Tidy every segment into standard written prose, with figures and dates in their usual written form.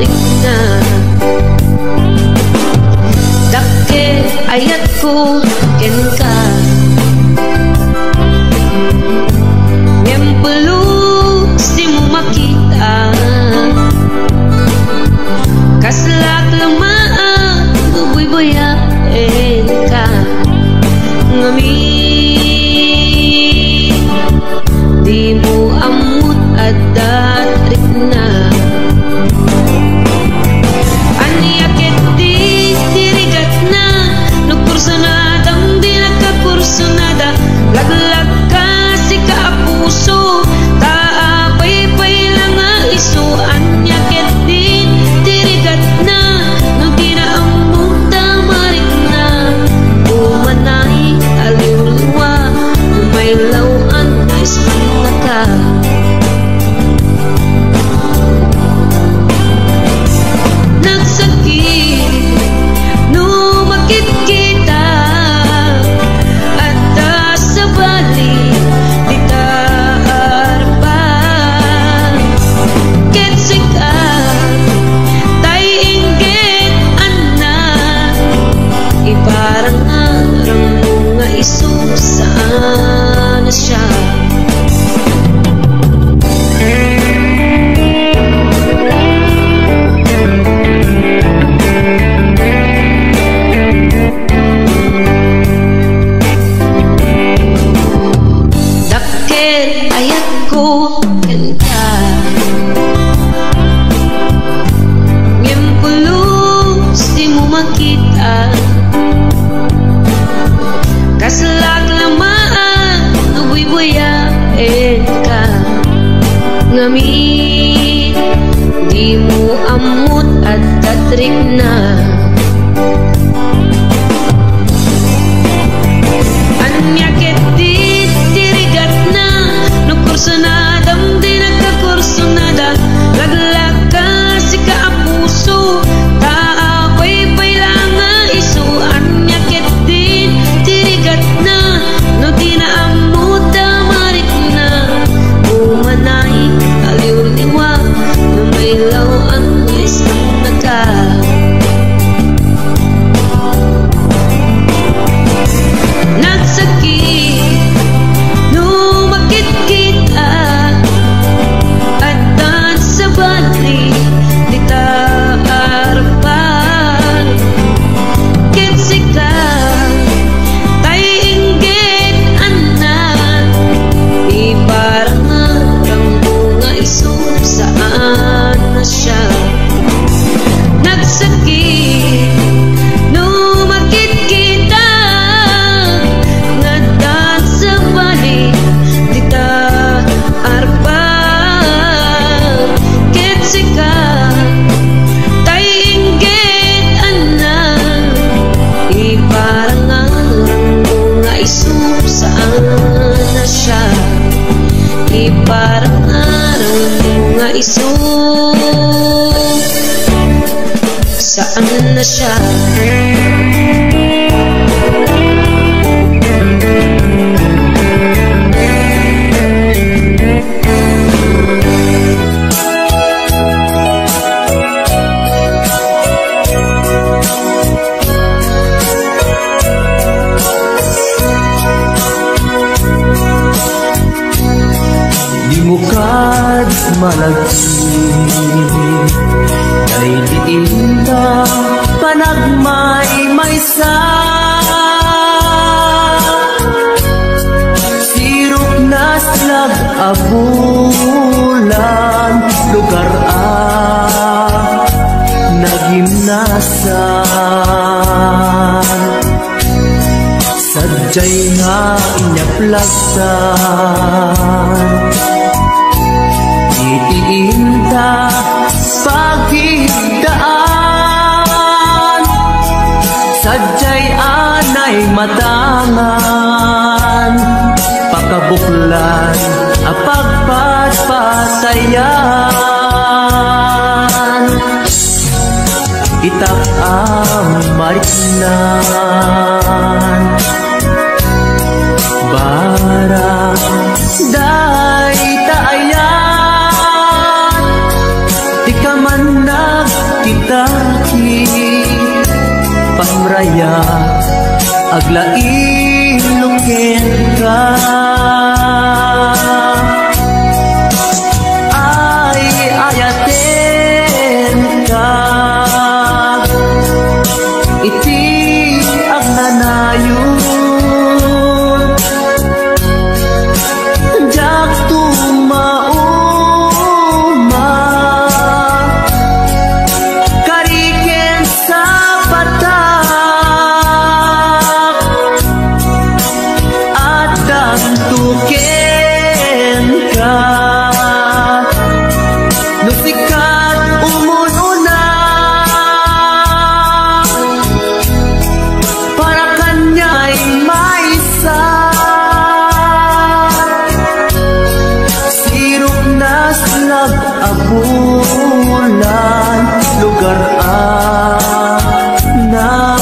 darik na. Dake ayat ko ken ka ngempeluk di mo makita kaslak lemaan buy-buyain ka ngami di mo amut at darik na. Anyakit di dirigat na nagkursunadang di nagkakursunada laglag ka si kaapuso taapay-pay lang nga iso. Anyakit di dirigat na no di na amut tamarik na umanay aliw-liwa umaylaw anais manaka. Nagsakit no makikita at sa bali di taarpan ketsika tay inggit anak iparang arang mga iso saan na siya. Ayat ko ken ka ngempulus di mo makita kaslak lamaan buy-buyain ka ngami di mo amut at datrik na. Anyakit di dirigat na kursunadang di nagkakursunada laglag ka si kaapuso taapay-pay lang nga iso. Anyakit din dirigat na no di na amut tamarik na umanay aliw-liwa umaylaw ang isang naka. Nagsakit no makikita at sa bali di taarpan ketsika tay inggit anak iparang arang mga iso saan na siya. Nagsakit no makikita ngadan sa bali di taarpan ketsika tay inggit anak iparang arang mga iso saan na siya. Iparang arang mga iso saan na siya. Mukad malagsi ay diin na panagmay-maysa sirok na slag abulan lugar nagimnasan sadyay nga inyaplagsan itiinta pagigdaan sadyay anay matangan pakabuklan apagpatpatayan itak ang mariknan bara day taayan di ka man nag Aglain-lukin ka, ay ayaten ka. Iti ang nanayon, jak tumauma, kariken sa patak, at dantuken ka. Nusikat umununa, para kanya'y maisa. Sirok na slag abulan, lugar naginasan.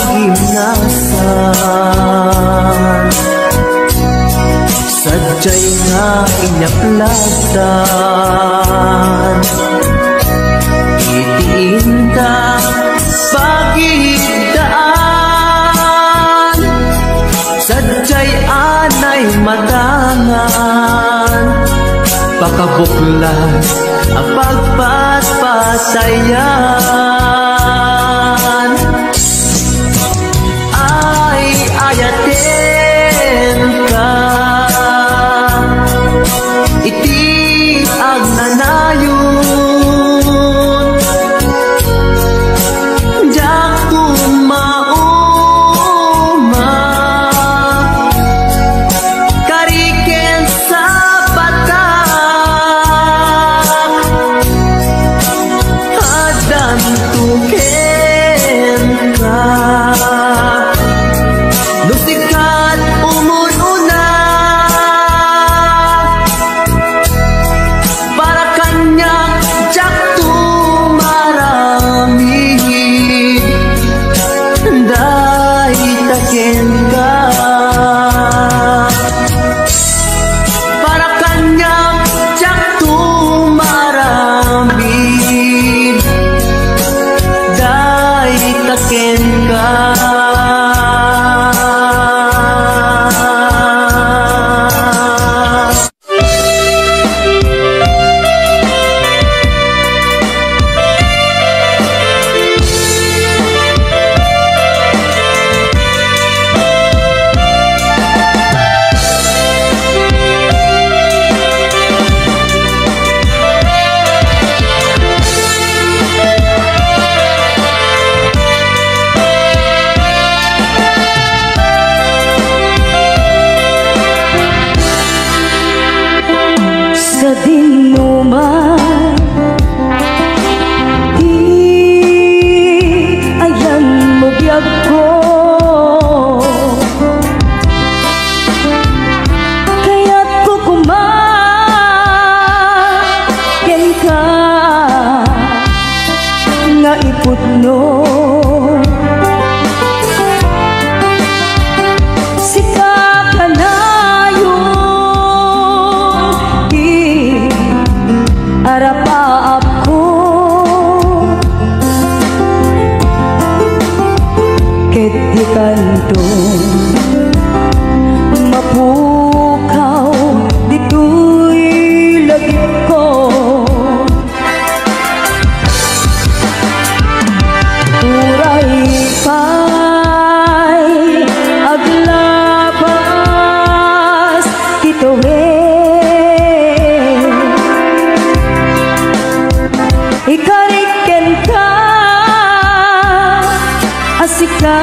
Sadya'y nga inyaplatan, itiinta pagidaan. Sadya'y anay matangan, pakabuklan ang pagpatpatayan. Ay ayaten ka, iti ang nanayon, jak tumauma, kariken sa patak, hadan tuken ka. Nusikat umununa, para kanyang jak tumaramid, daitaken ka. Para kanyang jak tumaramid, daitaken ka. Sa dinuman, di ayan mo biyag ko, kaya't kukumaken ka nga iputno. Sika ka na arapaap ko, ket di kanto mapukaw dito'y lagip ko. Uray pa'y aglabas tituwe, ikariken ka, asika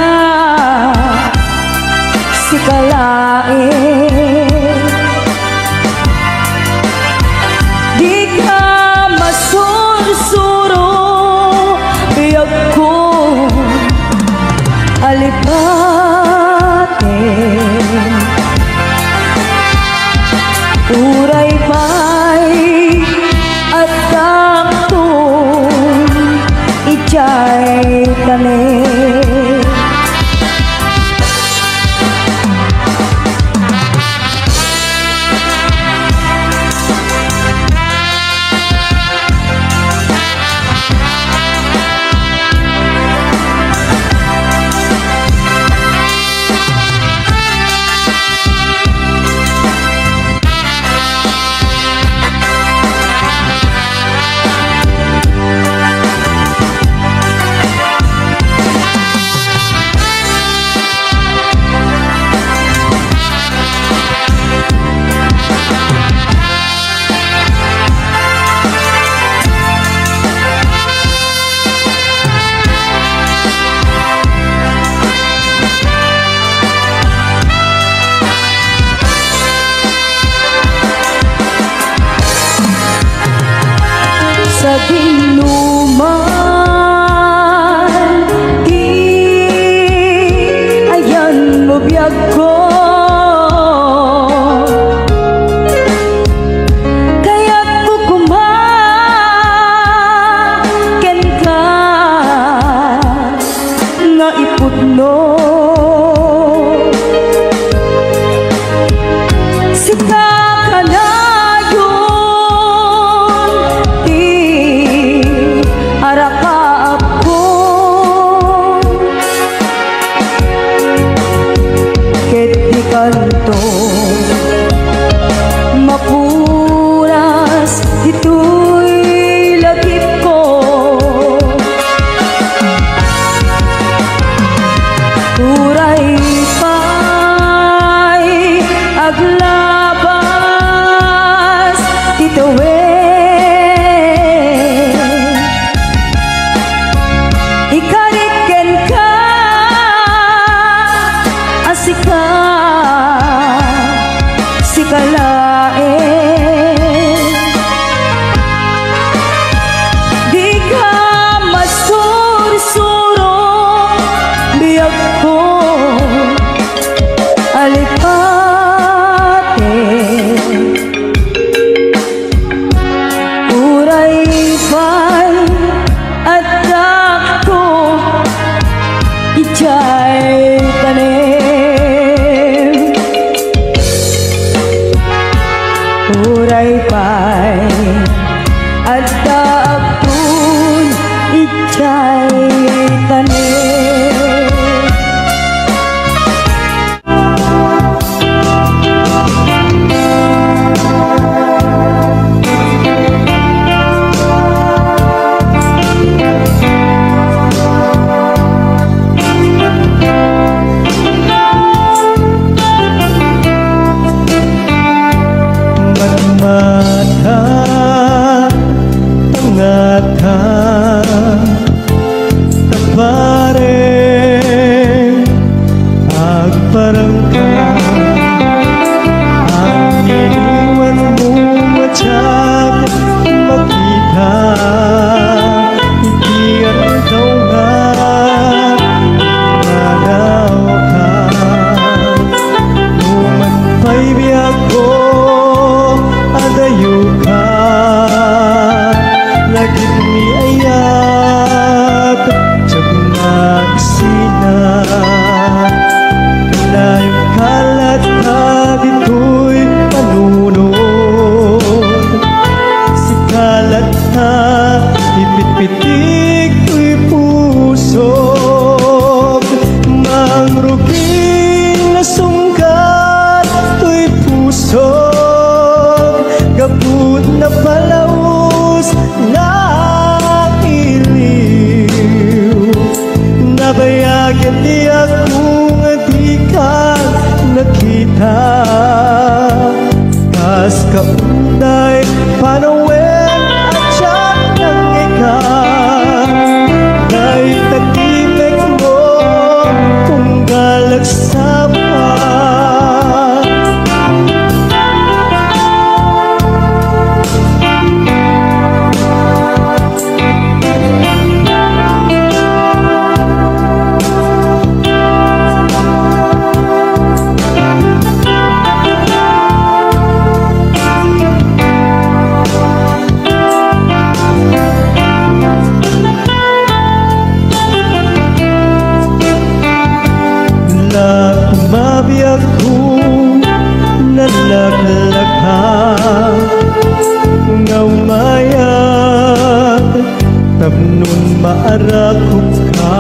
tapnon maarakot ka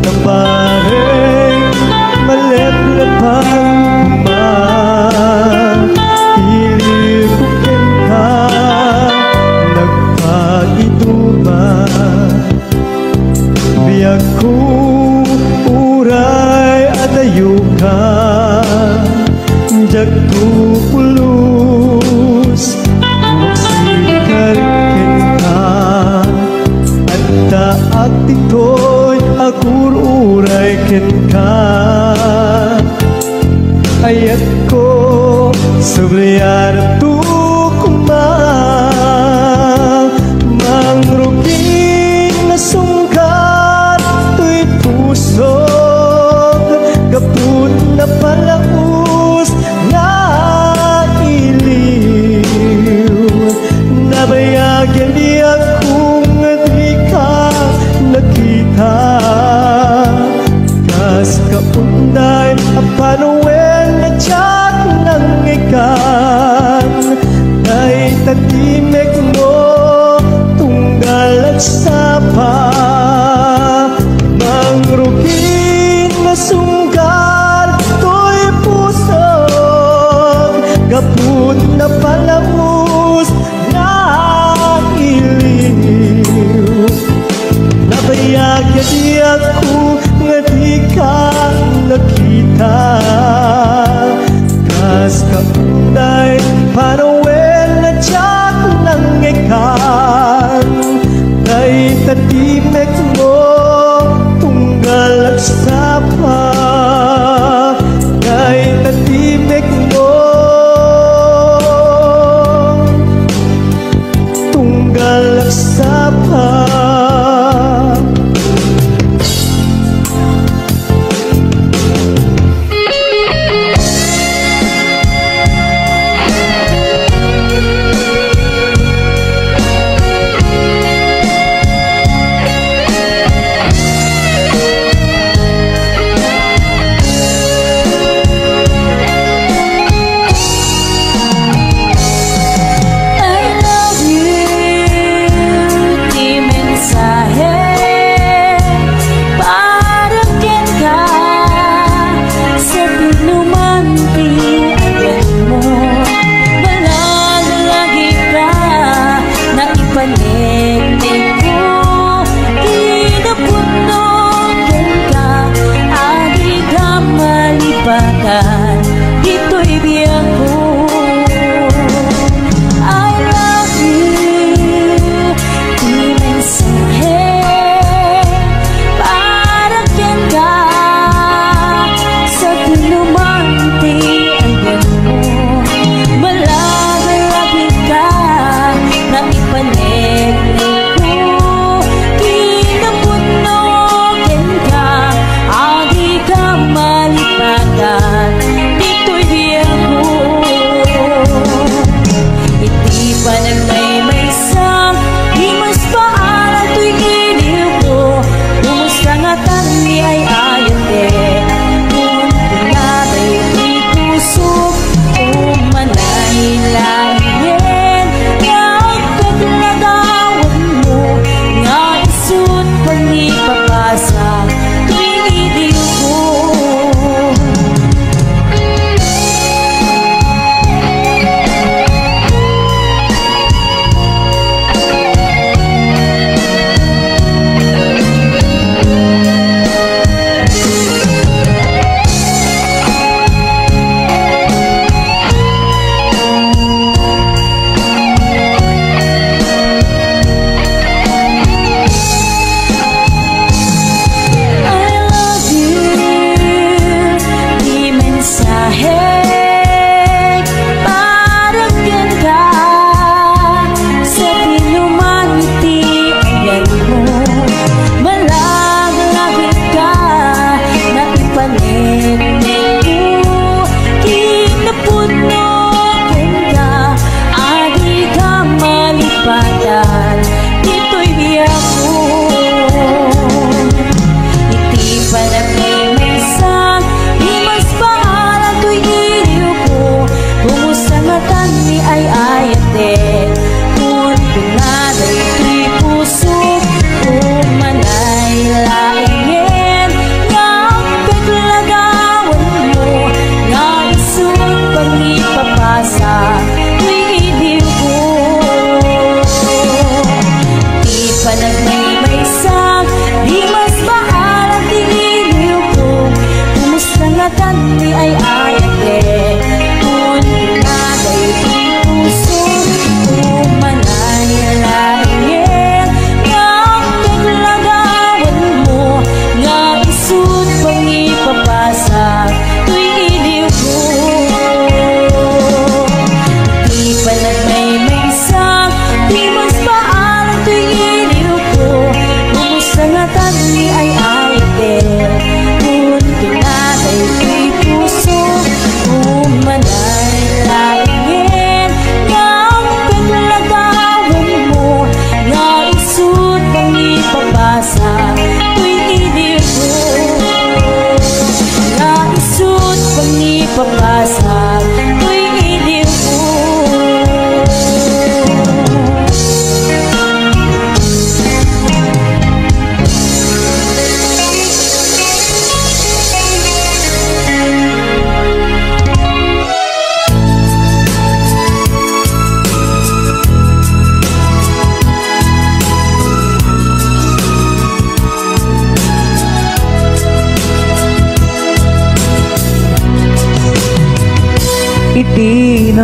tabareng maleplepang ilibukin ka nagpagituba biyak ko uray adayo ka jagto pulus magsikarin ka at taak tito'y agur uray ken ka ayat ko sabliar tu kumang mangruging na sungkat tuy pusog kaput na palaus nga iliw nabayagyan di akong di ka nakita kas kaunday apanuwen na tiyak ng ikan ay tatimek mo tunggal at sapa mangrugin na sunggal to'y pusog kaput na palaus na iliw nabayagyan di ako nga di ka nakita kas kaunday panawen na tiyak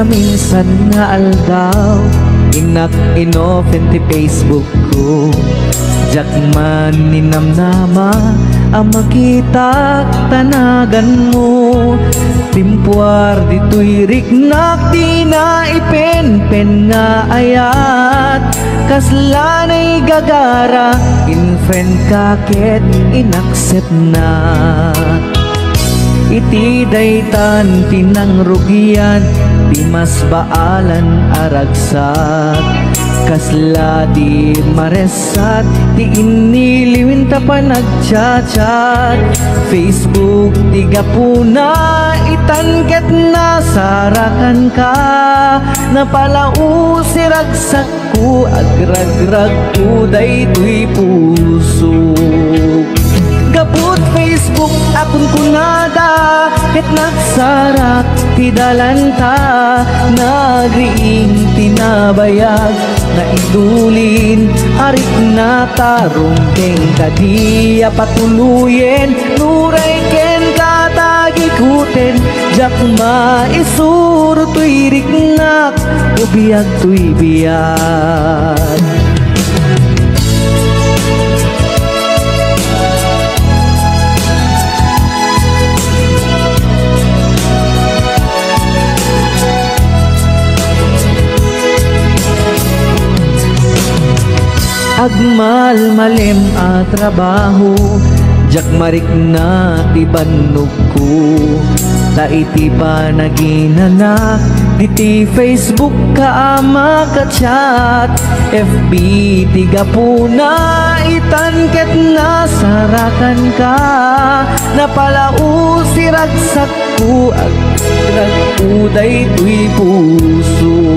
minsan nga aldaw inak inopen ti Facebook ko. Jak man ninamnama ang makita tanagan mo. Timpuar dito'y riknak di na ipen-pen nga ayat. Kaslanay gagara in friend kaket inaccept na. Iti daytan pinangrugian di mas baalan aragsat. Kasla di maresat di iniliwin ta pa nagchat-chat. Facebook di gapuna itanket na sarakan ka. Napalau siragsak ko agragrag ko daytoy puso. Gaput Facebook akon kunada ket nagsarak ti dalanta. Nagriing tinabayag na idulin arik na tarungkeng kadiya patuluyen. Nuray ken katagikuten jak maisuro tuy riknak ubiyag tuy biyag. Agmal malem a trabaho jak marik na ti bannog ko. Ta iti pa naginanak diti Facebook ka ama ka chat. FB ti gapuna itanket na sarakan ka. Napalau siragsak ko agrag ko daytoy puso.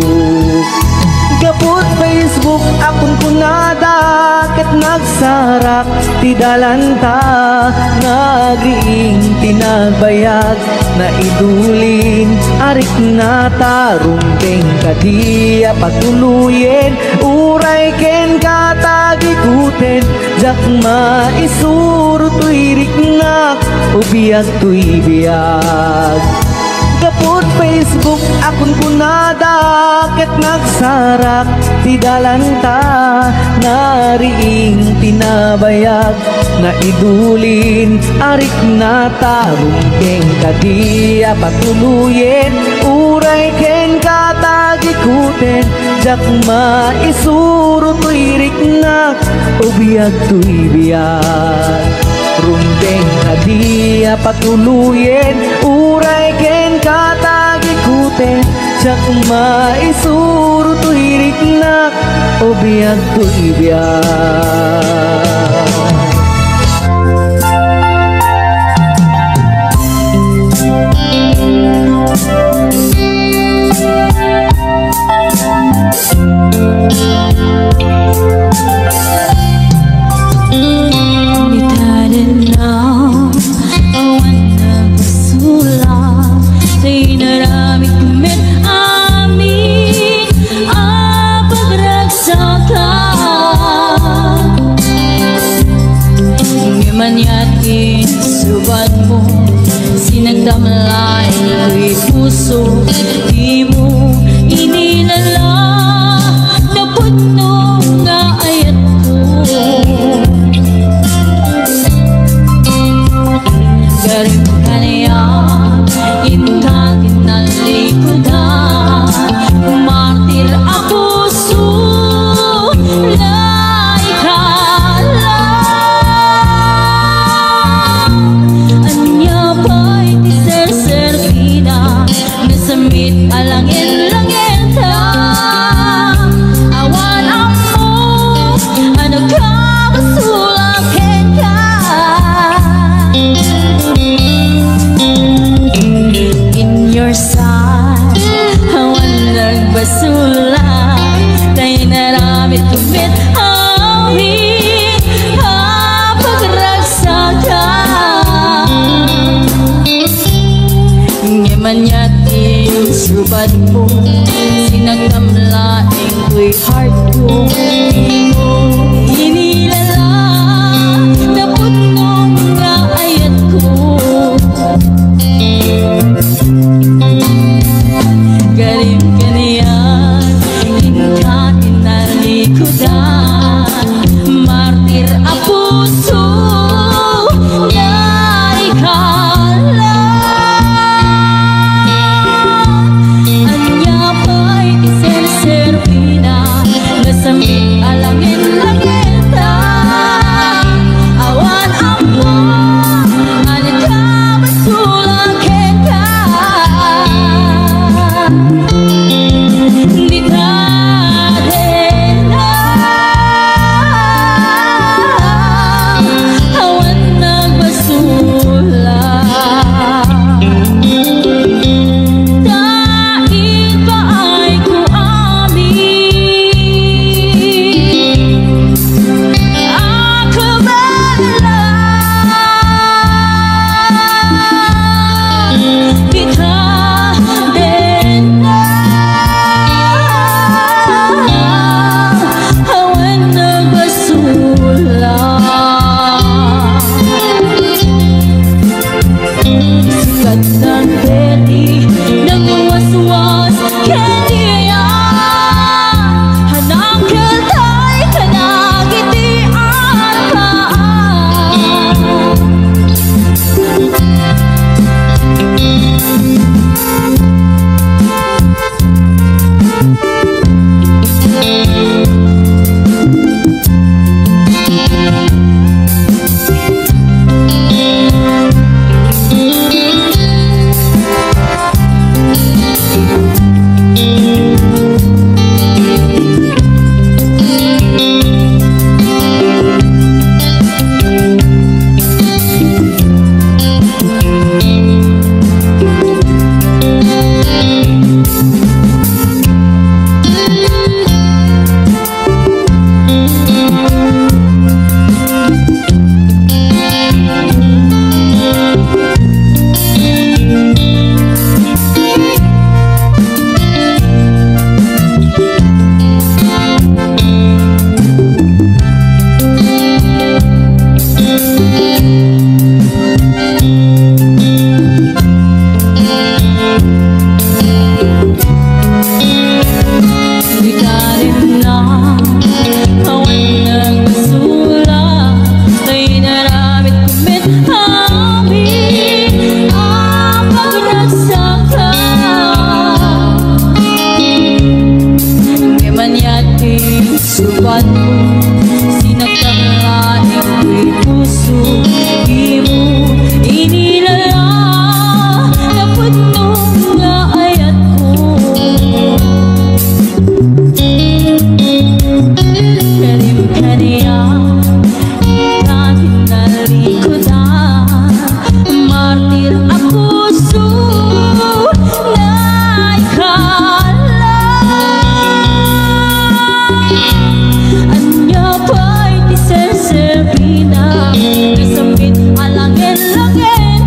Gapot Facebook akon kunada ket nagsarak ti dalanta. Nagriing tinagbayag na idulin arik na tarungkeng kadiya patuluyen. Uray ken katagikuten jak maisuro tuy riknak ubiyag tuy biyag. Gapot Facebook akon kunada ket nagsarak ti dalanta. Nariing tinabayag na idulin arik na tarungkeng kadiya patuluyen. Uray ken katagikuten jak maisuro tuy riknak ubiyag tuy biyag. Rumbeng kadiya patuluyen. Uray ken katagikuten jak maisuro tuy riknak ubiyag tuy biyag. Manyatin subat mo sinagdamlay ko'y puso. Di mo inilala na puno nga ayat ko. Garim ka niya intagin na likodan. Martir ako sulay ka lang. Nasamit alangin-langin ta. Awan ako ano ka masulakin ka. In your side awan nagbasula. Kay naramit kumit awit pagragsakan. Manyatin subat mo sinagdamlaing ko'y heart ko. Di mo inilala na puno nga ayat ko. Galing Kasamit alangin-langin ta awan ampo anita masulakin ka di ta din na awan nagbasula dahil pa ay ko Katang peri nagwaswas kaniya hanang keltay kanagitian ka suban mo sinagkalaing ko'y puso di mo inilala dapat nung naayat ko kalim kaniya kahit nalikodan martir ang puso na ikala anya pa'y di serserpina kasamit alangin-langin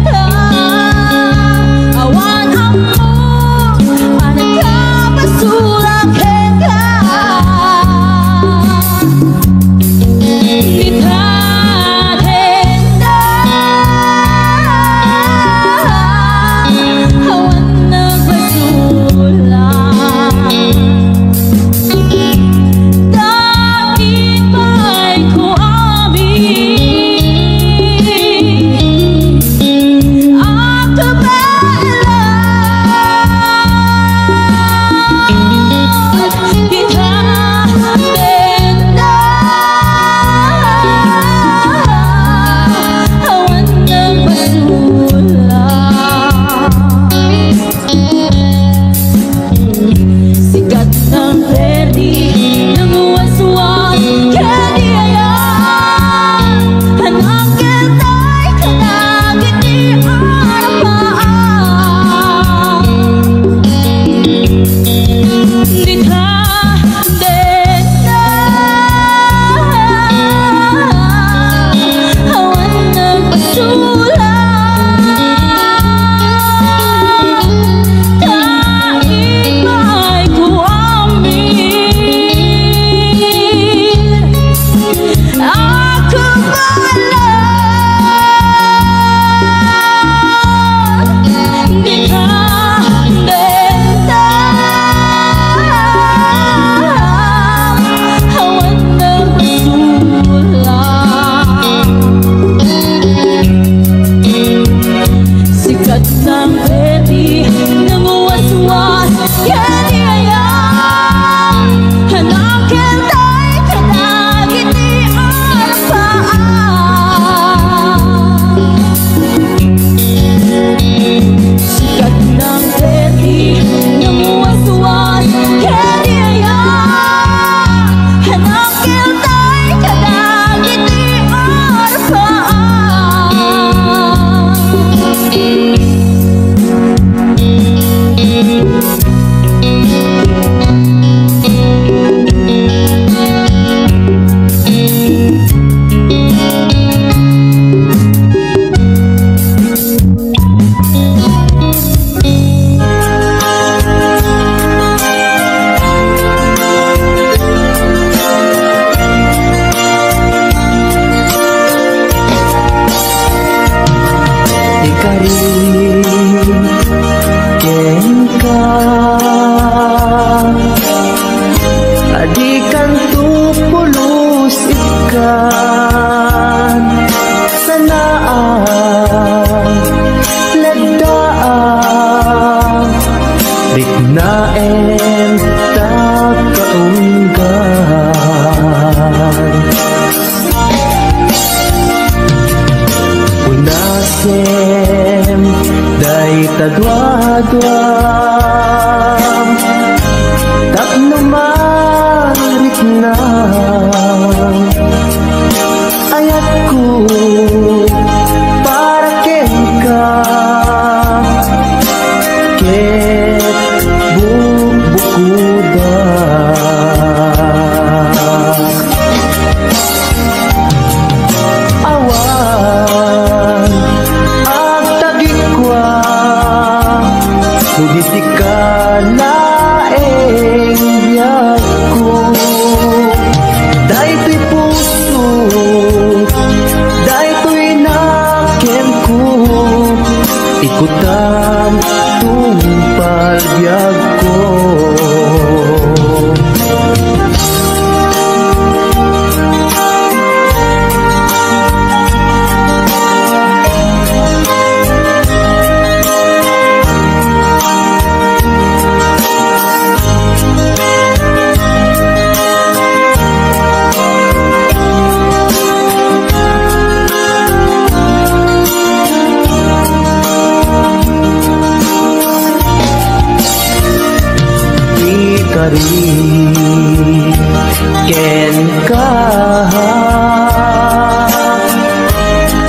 ken ka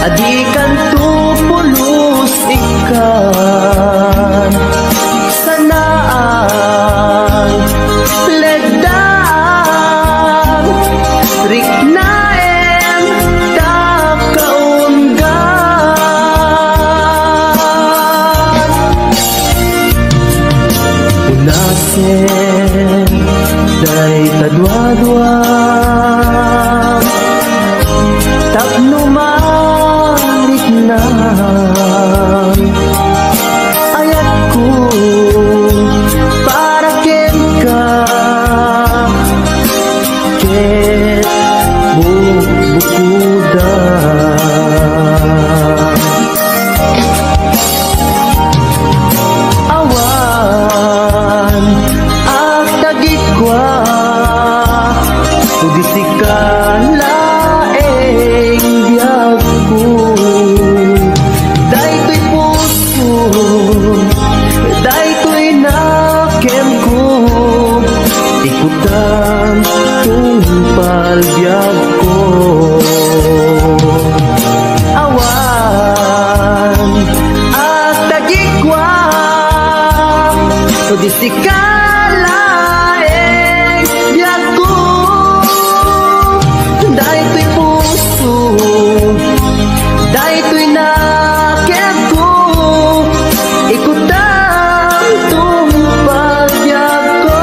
adi kan tupulus ikan sanaan ledang riknaen takaundan unasen day tadwa-dwa tapno maliknan ayat ko para ken ka ket bubukudan awan at tagikwa Udisikan laeng biyag ko Daytoy puso Daytoy nakem ko Ikutan tungpal biyag ko Awan at tagikwa Udisikan laeng biyag ko Daytoy puso Daytoy nakem ko Ikutan tungpagyak ko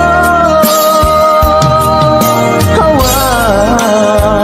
Awan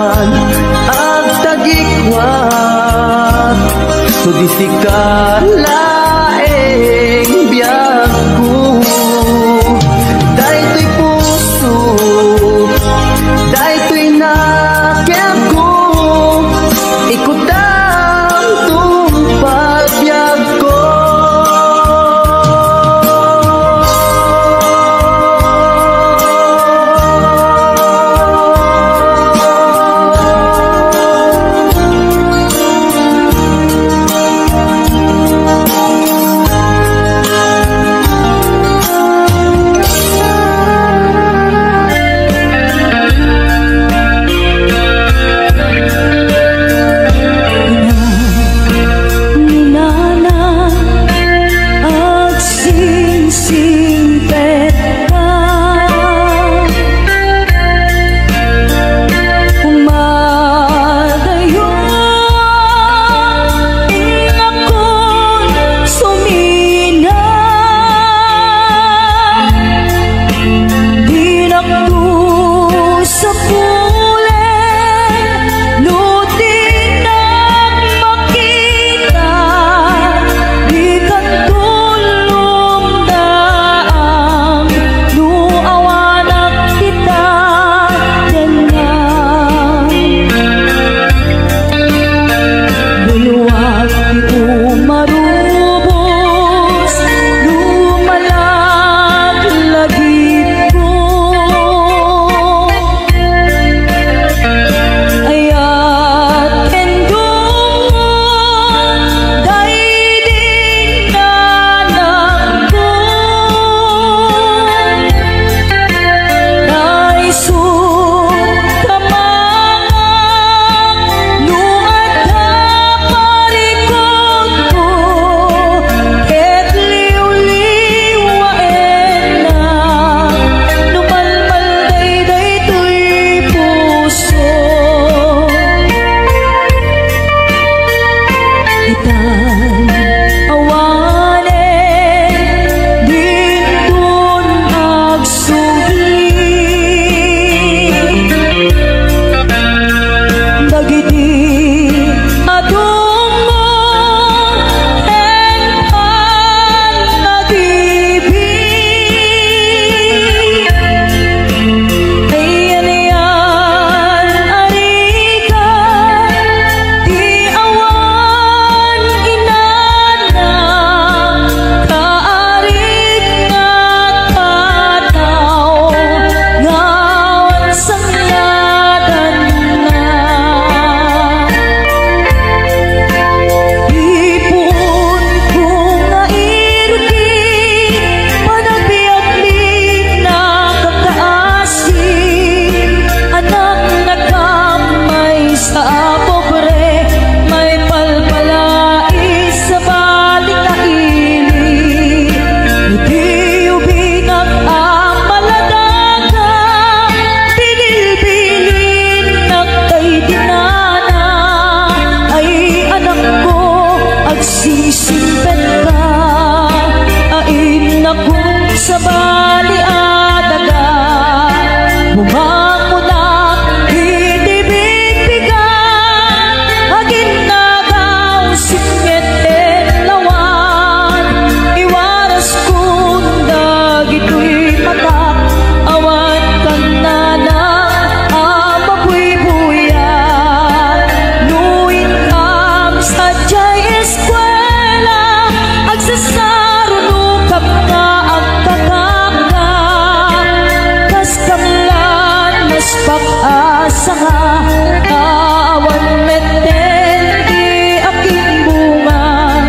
sanga awan meten di aking bunga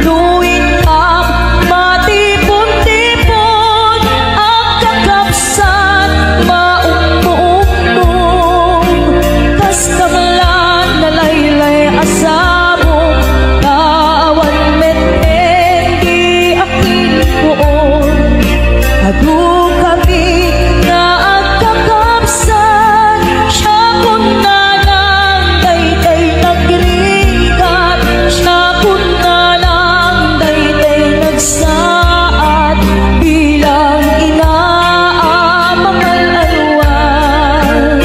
luin ang matipon-tipon ang kakapsan maumbo-umbong kas kamlan na laylay asamo awan meten di aking buon adu kami na ang kakapsan siya kung nalang dayday nagrikat siya kung nalang dayday nagsaad bilang inaamang alwan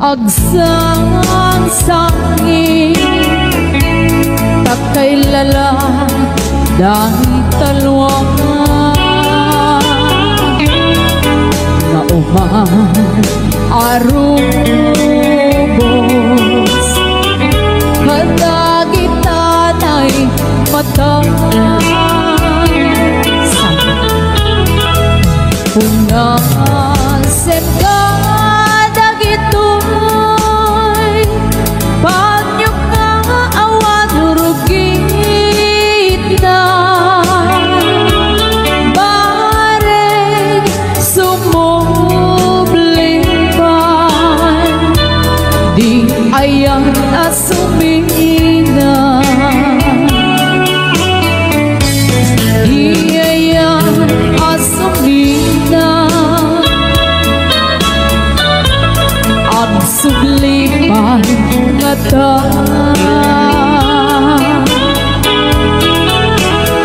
agsang sangi takay lala dahil talwang na uman arubos kadagitan ay matang unasen ka dagitoy panyok nga awan urugit na bareng sumublipan di ayang asumina di ayang asumina sublipan ngata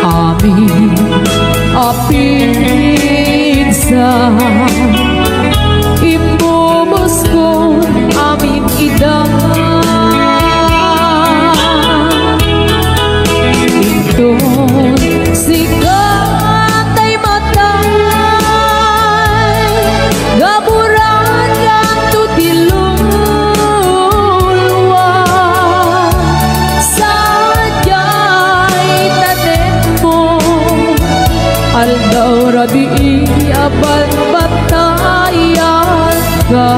amin apinsa imbubos ko amin ida ito sikat ay matay gaburan yang tutilong aldaw rabi abad batayan ka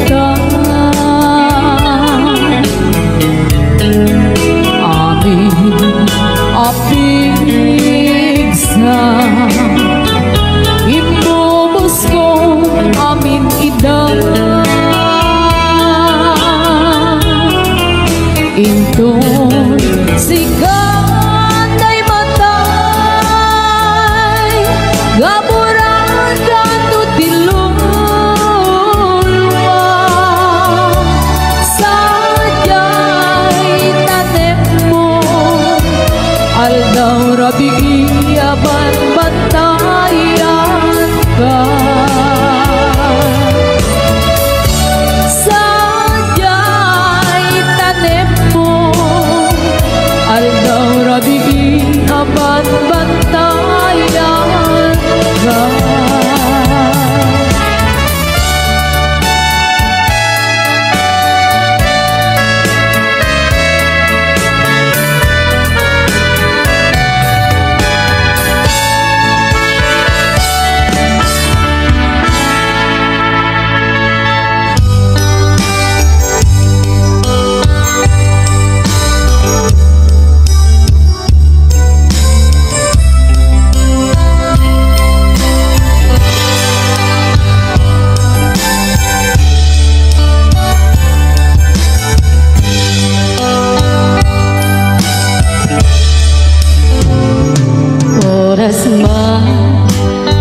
kita. Amin apig sa imubos ko, amin idang intun sigan ay matay gaburan kanto tilulwa sadyay tanem mo aldaw rabi iyaban bantayan ka. Aldaw rabi aban bantayan ka. Oras man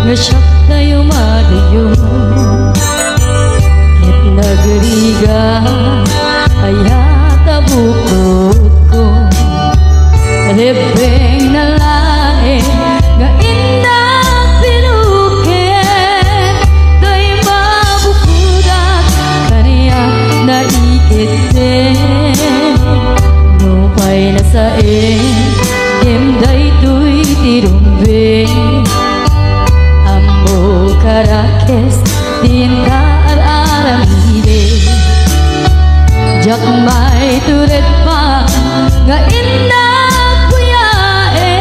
nga siyak tayo madayo ket nagriga ayata bukod ko rebeng na lae nga indang pinuket day mabukudak kaniya naikite nupay na sae Yemday tuy tirumbe Ambo karakes din ka araramide Jak may turet pa nga inda kuyae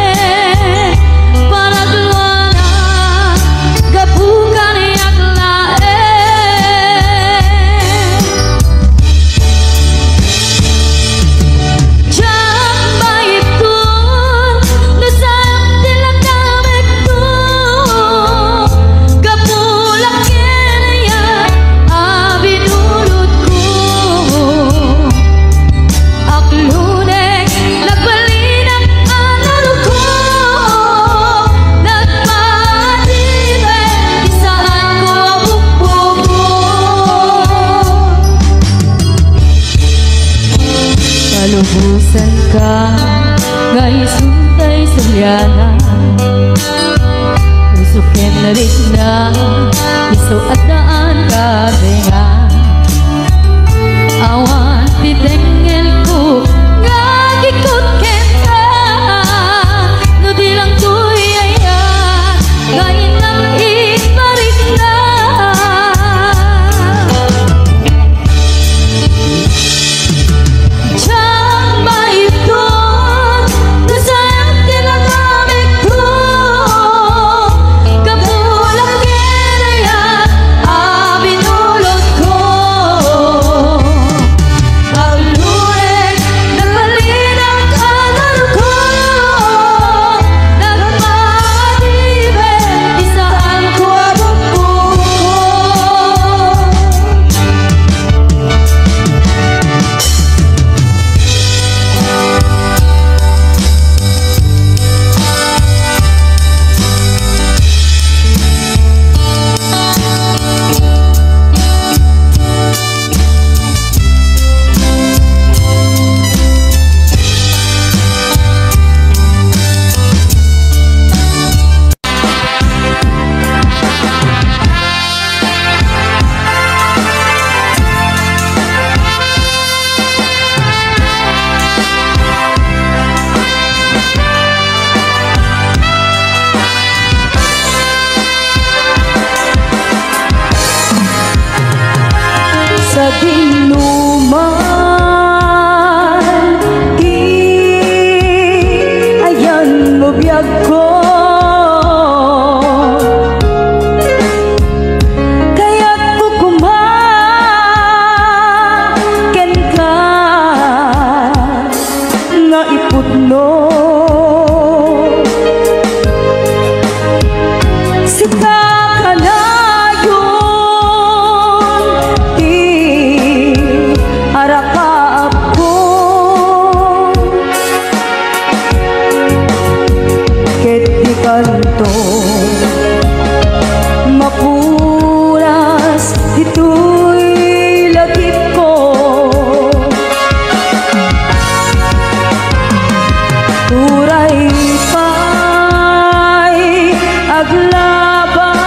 Paragluana gabukan yaklae Jak may Lubusan ka ngay suntay sulyana usukin na rin na iso at daan ka denga awan titengel ko nga gikot kenta no di lang tuyaya ngayon lang iparik na Kapulak kaya abinulot sika kalayon di arakap ko ket di kanto mapuras ito'y lagip ko uray pa'y aglabas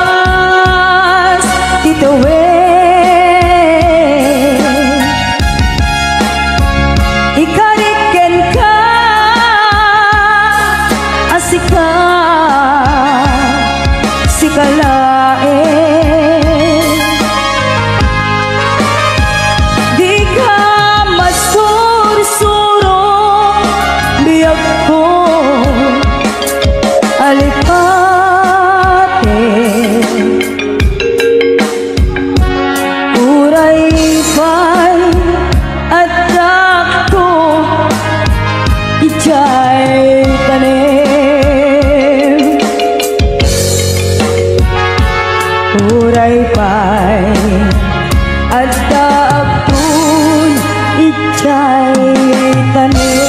titawin ikariken ka asika sikalain di ka masursuro biyag ko alipate uray pa'y adak ko ichay tanim uray pa'y adak ko'y ichay tanim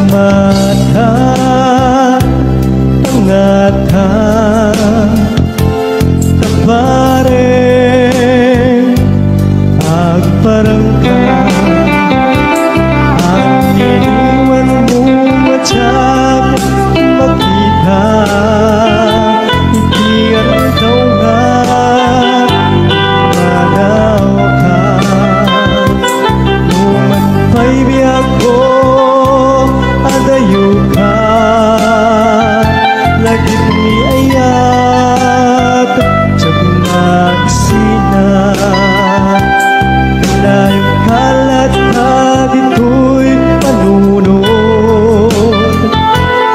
mata tangata tapare agparangka ang iniwan mo matiyag makita ikiyan daw nga nadaw ka numan pa'y biyak ko adayo ka lagit ni ayat tiyag nagsina kalayong kalat na dito'y panunod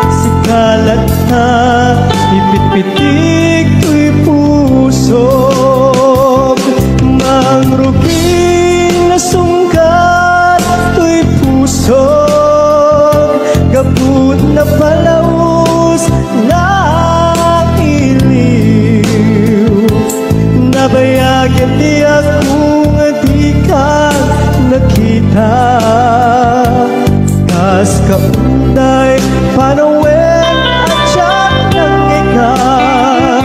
si kalat na ipit-pitik to'y pusog mangruging na sungkat to'y pusog gapud na palaus na iliw nabayagyan di akong di ka nakita kas kaunday panawin at siyak ng ikaw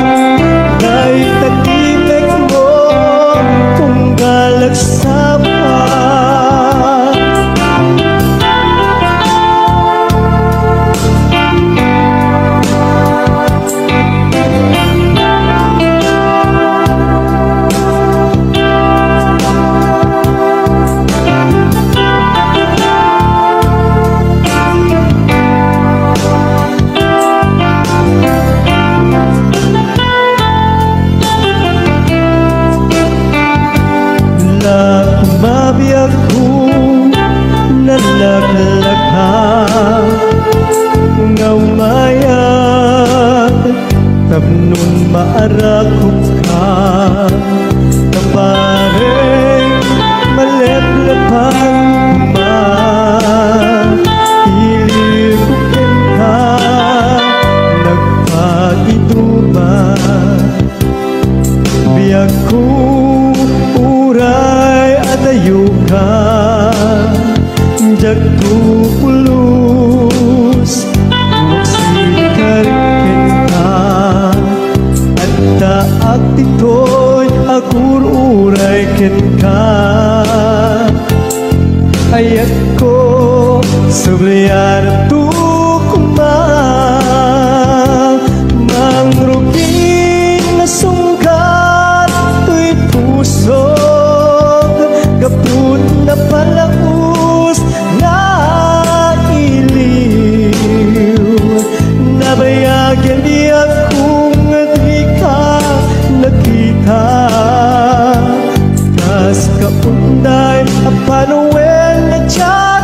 na'y tagibig mo kung galagsama mabiyag ko nalaglaka nga umayag tapnon maarakot ka kapareng maleplepan ilikukin ka nagpagituba biyag ko uray adayo ka jagto pulus magsitarikin ka at taak tito'y agur uray ken ka ayat ko sabliyan at tukuma mangruging na sungkat to'y pusog gapud na palaus na iliw nabayagyan di akong di ka nakita kas kaunday apanuwen na tiyan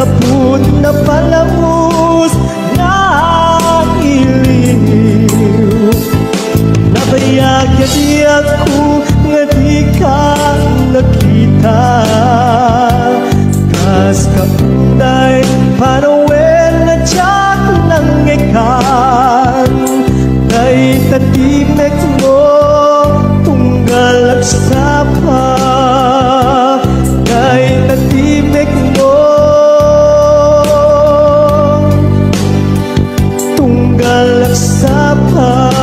kaput na palamos na iliw. Nabayag di ako nga di ka nakita. Kas kapunday panawen na tiyak ng ikan. Kay tatimek mo tunggal at sapa. Kay tatimek mo tunggal at sapa.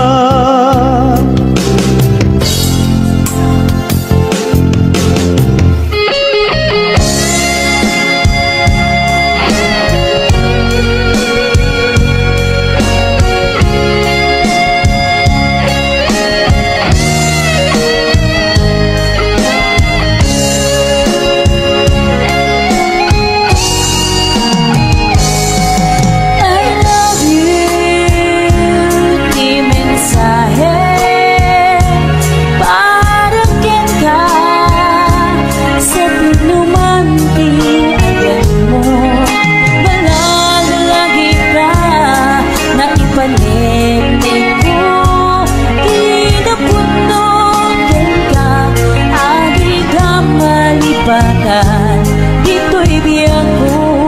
Dito'y biyag ko.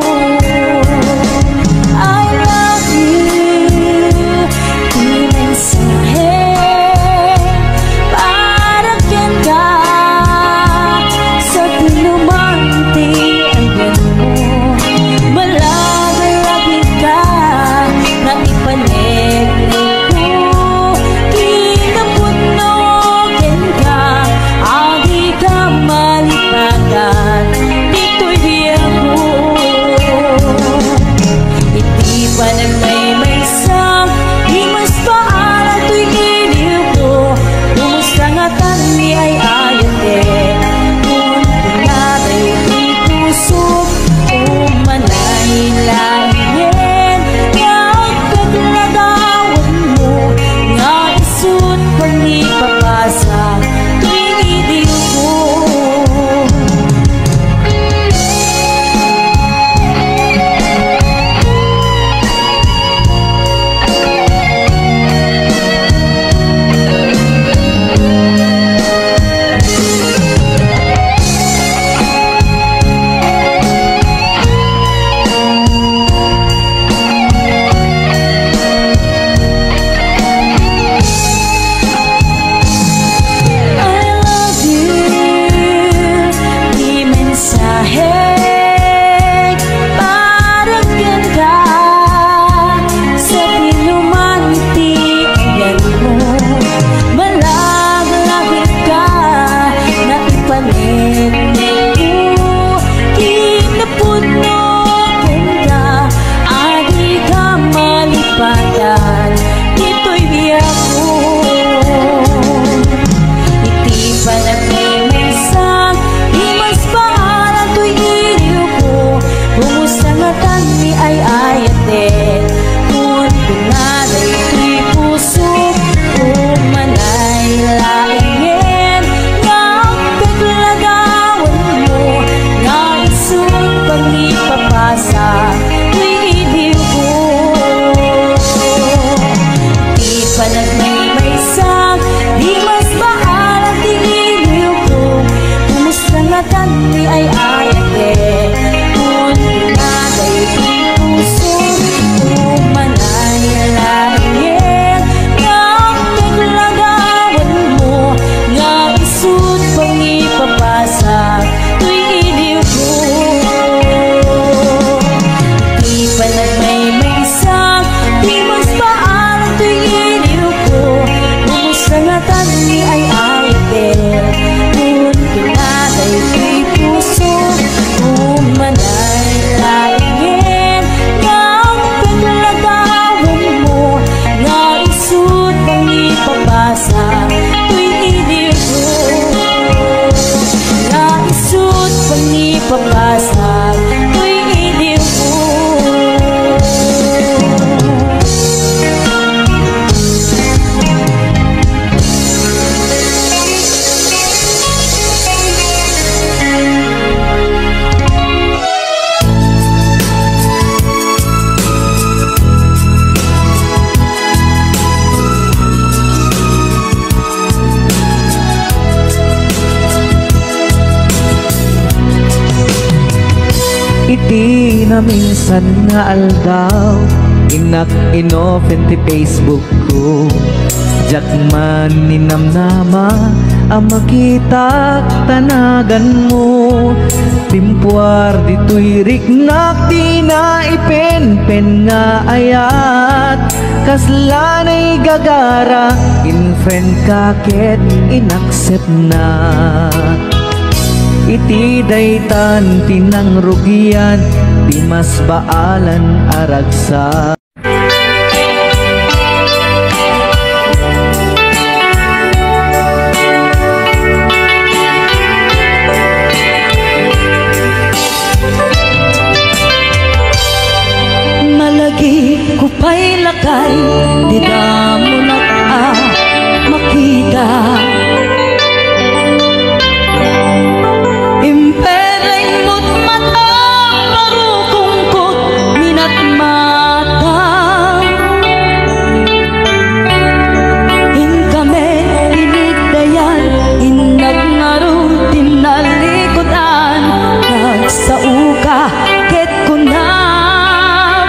I love you, di mensahe para kyan ka. Sa tinumante ayan mo, malagalagin ka na ipaleglig ko. Kinapunokin ka, agi ka malipagan. Dito'y biyag ko. Iti pa nagmay-maysang, di mas paala to'y giliw ko. Kumusta nga tani ay ayate, kung pinatay di puso, umanay lahin. Yang kaglagawan mo, nga isut pag ni papasa, to'y giliw ko. I love you, di mensahe para kyan ka. Sa pinumanti ayan mo, malagalagin ka na ipaleglig ko. Kinapunokin ka, agi ka malipatan. Dito'y biyag ko. Iti pa nagmay-maysang, di mas paala to'y giliw ko. Kumusta nga tani ay ayate, kung pinaday to'y puso, umanay laingin. Nga kaglagawan mo, nga isut pag ni papasa, to'y giliw ko. Di pa nagmay-maysang, di mas paala to'y giliw ko. Kumusta nga tani ay ayate, kung pinaday to'y puso, umanay laingin. Nga kaglagawan mo, nga isut pag ni papasa, to'y giliw ko. na minsan nga aldaw inak inopen ti Facebook ko jakman ninamnama ang makita tanagan mo timpuar dito'y riknak di na ipen-pen nga ayat kaslanay gagara in friend kaket inaccept na iti daytan tinang rugian di mas baalan aragsa. Malagi ko pa'y lakay di na mo makita impereng mo't matang marukungkot minat mata in kami inigdayan inag ngarong tinalikotan nagsauka ket kunam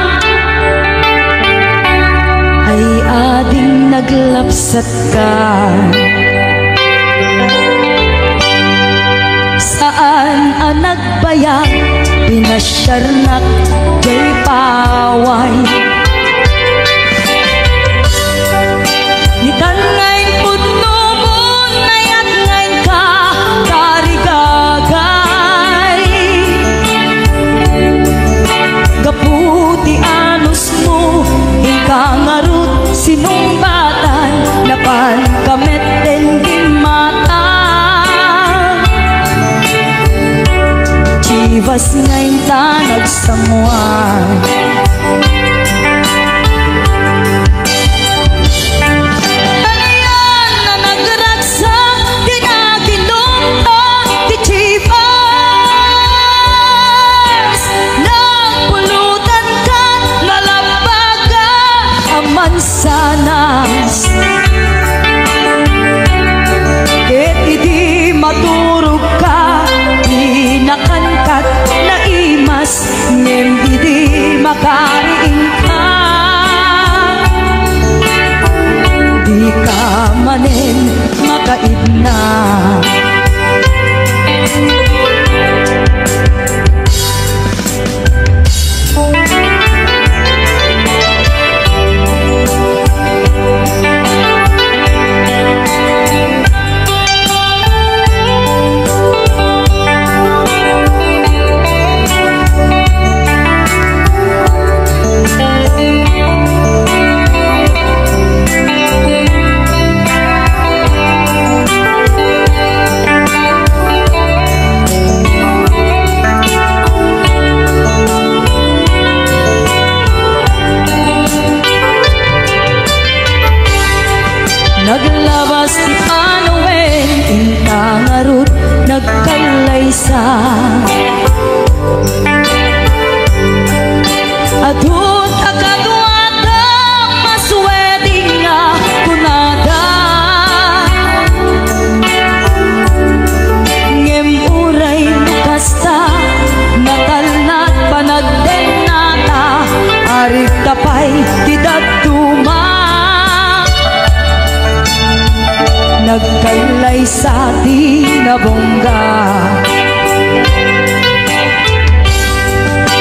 ay ading naglapsat ka saan ang nagbayag pinasyarnak jay paway nitan ngayon pudno mo nayat ngayon ka karigagay gaputi anos mo ikangarut sinumbatan napan kamet din di mata chivas ngayon tanag samuan alayan na nagragsak di naginunta di chivas nagpulutan ka nalabaga ang mansanas ket idi maturog ka nakankat na imas ngem idi makariing ka di ka manen makaidna naglabas di panuwen intangarut nagkalaysa adun akadwata masweding nga kunada ngem uray kasta natalnat panagden nata arik tapay tidak tuma nagkailay sa di na bongga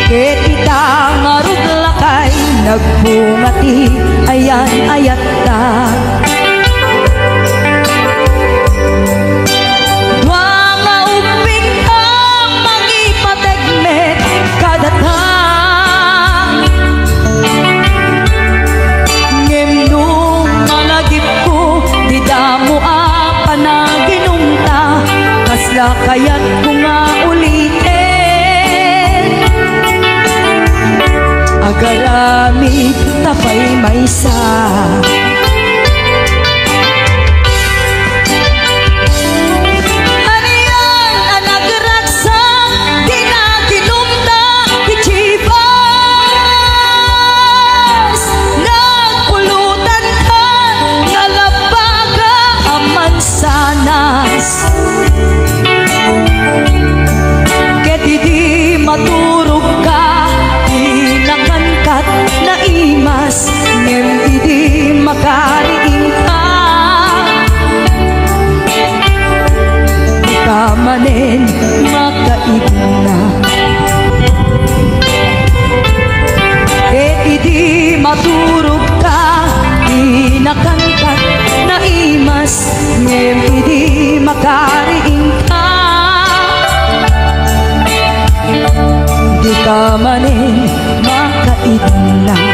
ket itang aruglakay nagpungati ayan ayat ta mga uping ka mangipategmet kadatang ngem nung malagip ko di damo panaginungta kasla kayat ko nga ulitin agarami tapay maysa aniyan ang nagragsak di na ginumta di chivas nagpulutan ka nalabaga ang mansanas ket di maturog ka kamanin makaidlang.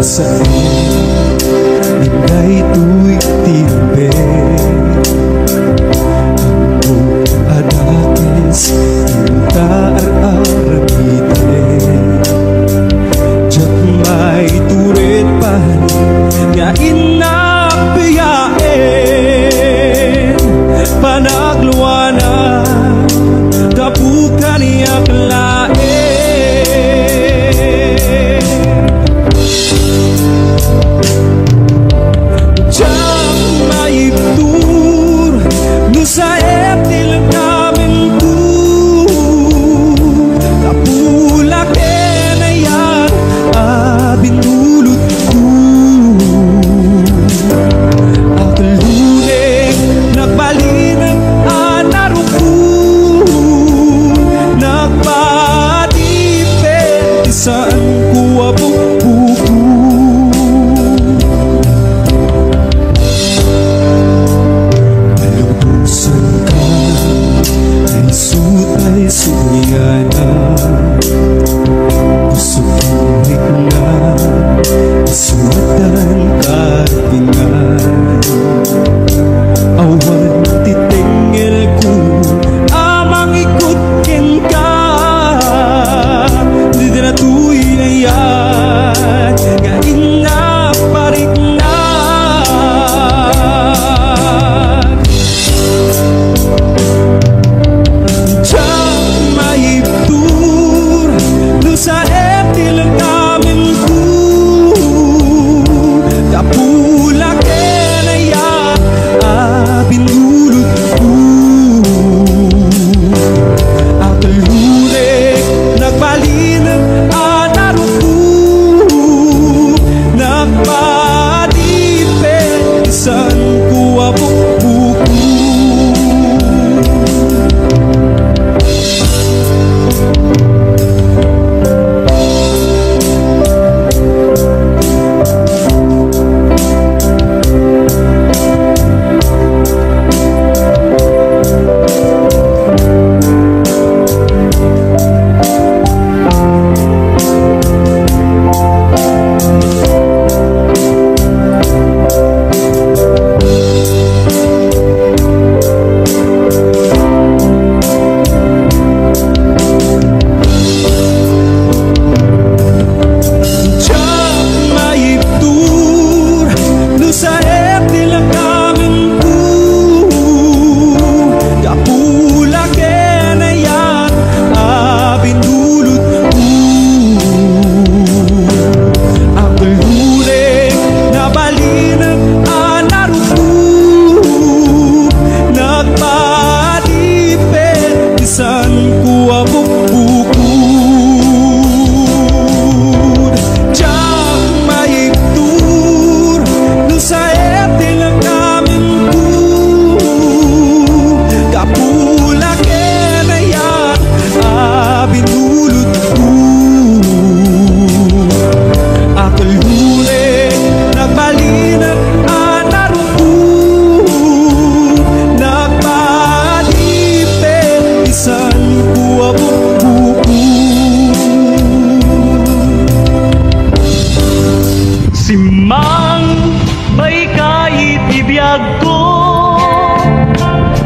sain Ningay tu'y timbe Ang adakis Inta ar-aramite Diyak may turit pan Nga inapiyain Panagluwanan Kapukan iyak lain sa etil namin tu kapula na yan binulot ko at luling nagbalinag anarupo nagpadipet isaan ko abubuko ay sumiyana Usupinit na Isuwatan karpingan Awan titingil ko Amang ikutin ka Di na tuwi na yan Ngayon na parik na sa etil namin ko kapula na yan binulot ko at lurik nagbalinag anarupo nagpadipet isan ko abubuko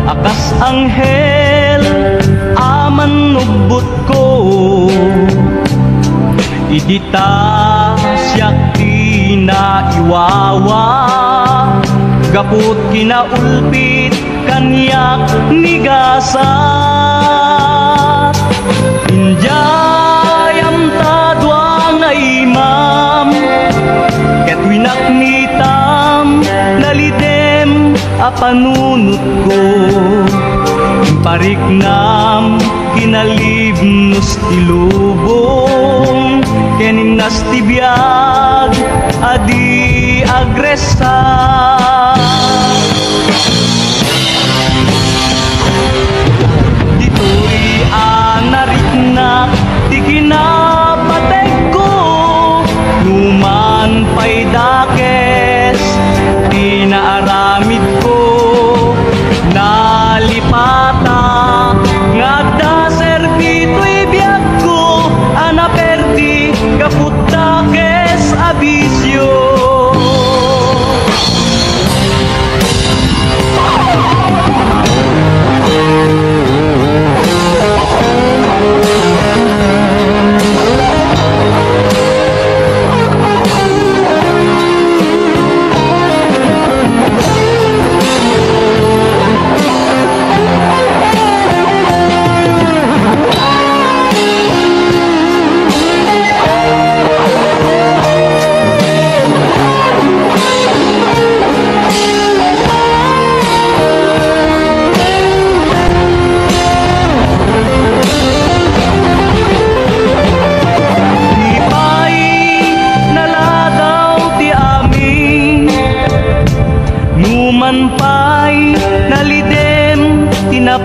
Akas anghel aman nugbot ko idita siyak tinaiwawa gaput kinaulpit kanyak nigasat injayam tadwang ay imam ketwinak nitam nalidem apanunot ko pariknam kinalibnos tilubong kening nastibiyag adi agresa dito'y anariknak di kinapateg ko numan pa'y dakes inaaramid ko nalipata ngada serbito'y biyag ko anaperdi kaputakes abisyo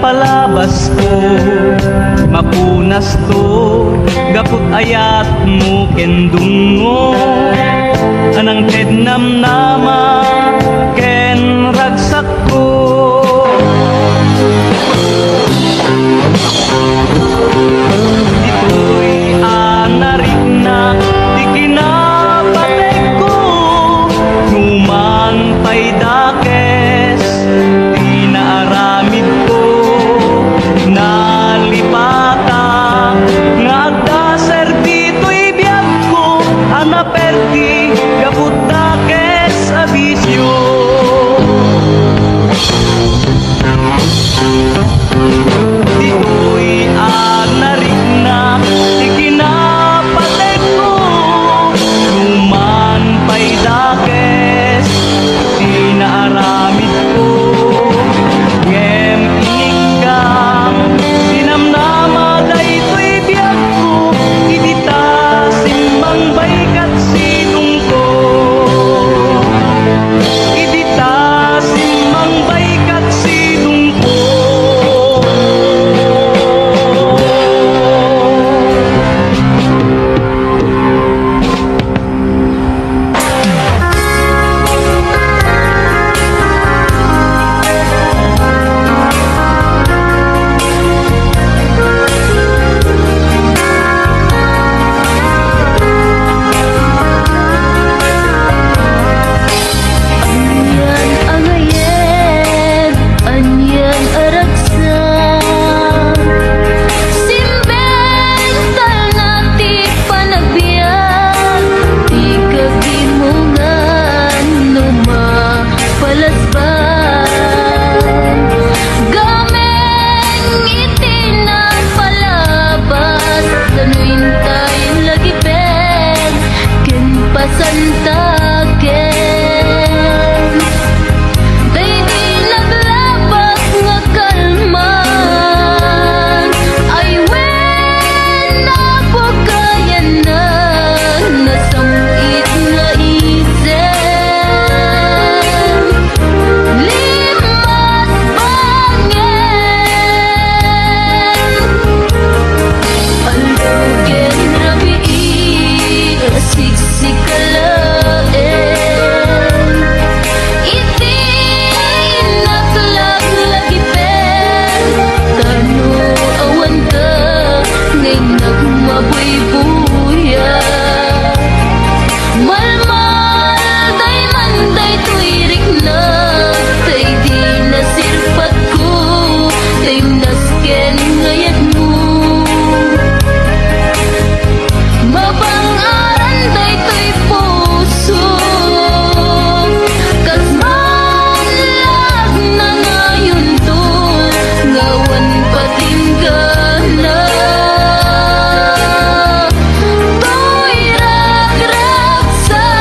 palabas ko mapunas to gapot ayat mo kendungo anang tednam nama ken ragsak ko dito'y anarik na di kinapatay ko numan pa'y dakes di naaramid ko nalipata nga agdaser dito'y biyag ko anaperti gapot dakes abisyo dito'y anarik na di kinapatay ko numan pa'y dakes di naaramid ko ngem inikam sinamnama daytoy biyag ko idita simbang baykat sidong ko idita simbang baykat sidong ko Sa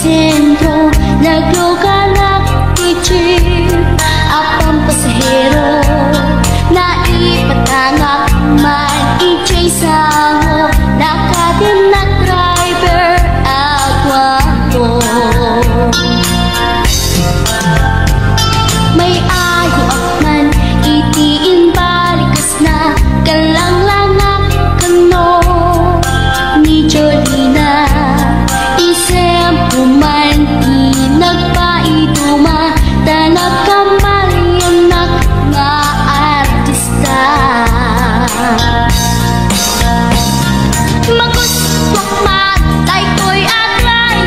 sentro, naglugalag di jeep. Apang pasahero, naipatangak man ijay sango, nakadim na driver agwapo. May ayo akman itiin balikas na kalanglanak kano ni Jolina. Isem puman di nagpaiduma, tanag kamalianak nga artista. Maguswak matay ko'y agray,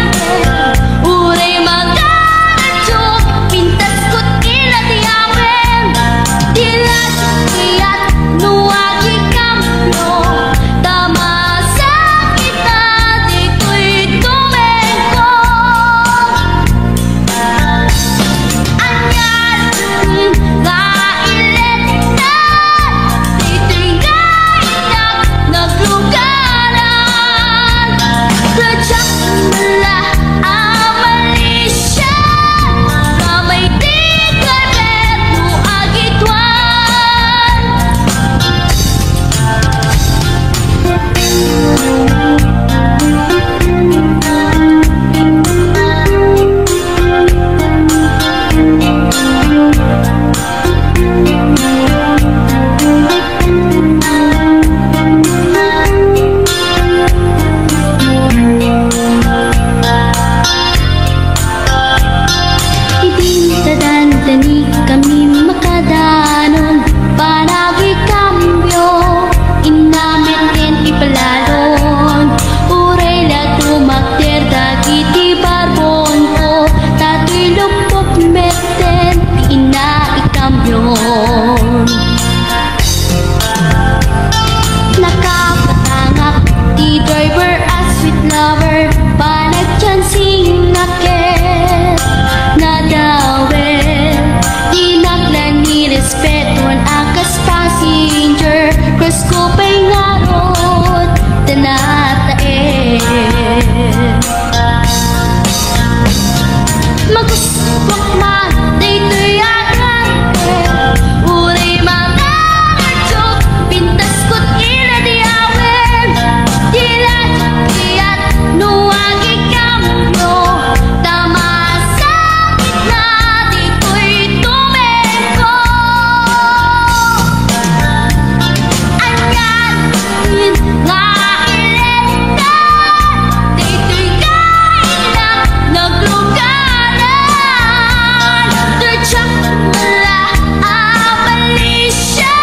uray magkaradyo, pintas ko't iladiyawen. Tila sukiyat nuwagi kamyo, tama sa kita dito'y tumengko. Anyan nga ileta, dito'y gainak naglugaran. Tadyak mula amalisya, kamay di kabet no agitwan. Idintadantani kami makadanon, panagi kambyo, inamiten ipalalon. Uray lato makter dagiti barbon ko, tato'y lupok meten, ina ikambyon. Nakapatangak di driver as sweet lover, panagchansing naket nadawel. Di naglan ni respetuan akas passenger, cross ko pa'y ngarot tanatae. Maguswak matay to'y agrante, uray mga kadyok, pintas ko't iladiyawen. Tila sukiyat nuwagi kamyo, tama sa kita dito'y tumengko. Anyan nga ileta, dito'y gainak naglugaran. Tadyak mula amalisya,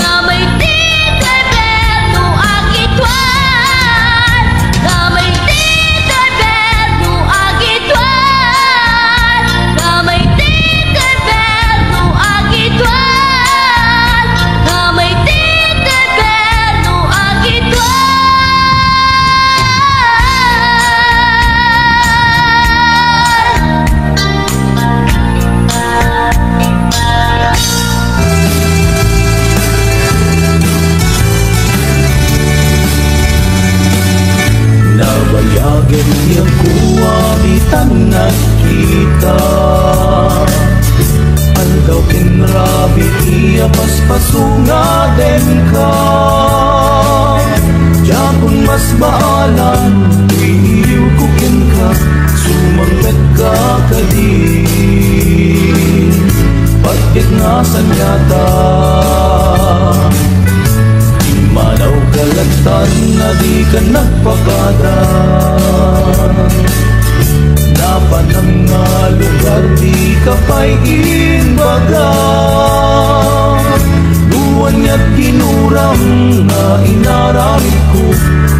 kamay di kabet no agitwan. Kamay di kabet no agitwan. Kamay di kabet no agitwan. Kamay di kabet no agitwan. Nabayagan niya kuwamitan na kita, aldaw kinrabi iya paspasunga den ka. Diyan mas baalan, iniiw kukin ka, sumangkat ka kadin. Pagkit nga sanyata, manaw kalagtan na di ka nagpakada. Napanang nga lugar di ka pa'y inbaga, luwan niya't kinuram na inaramid ko,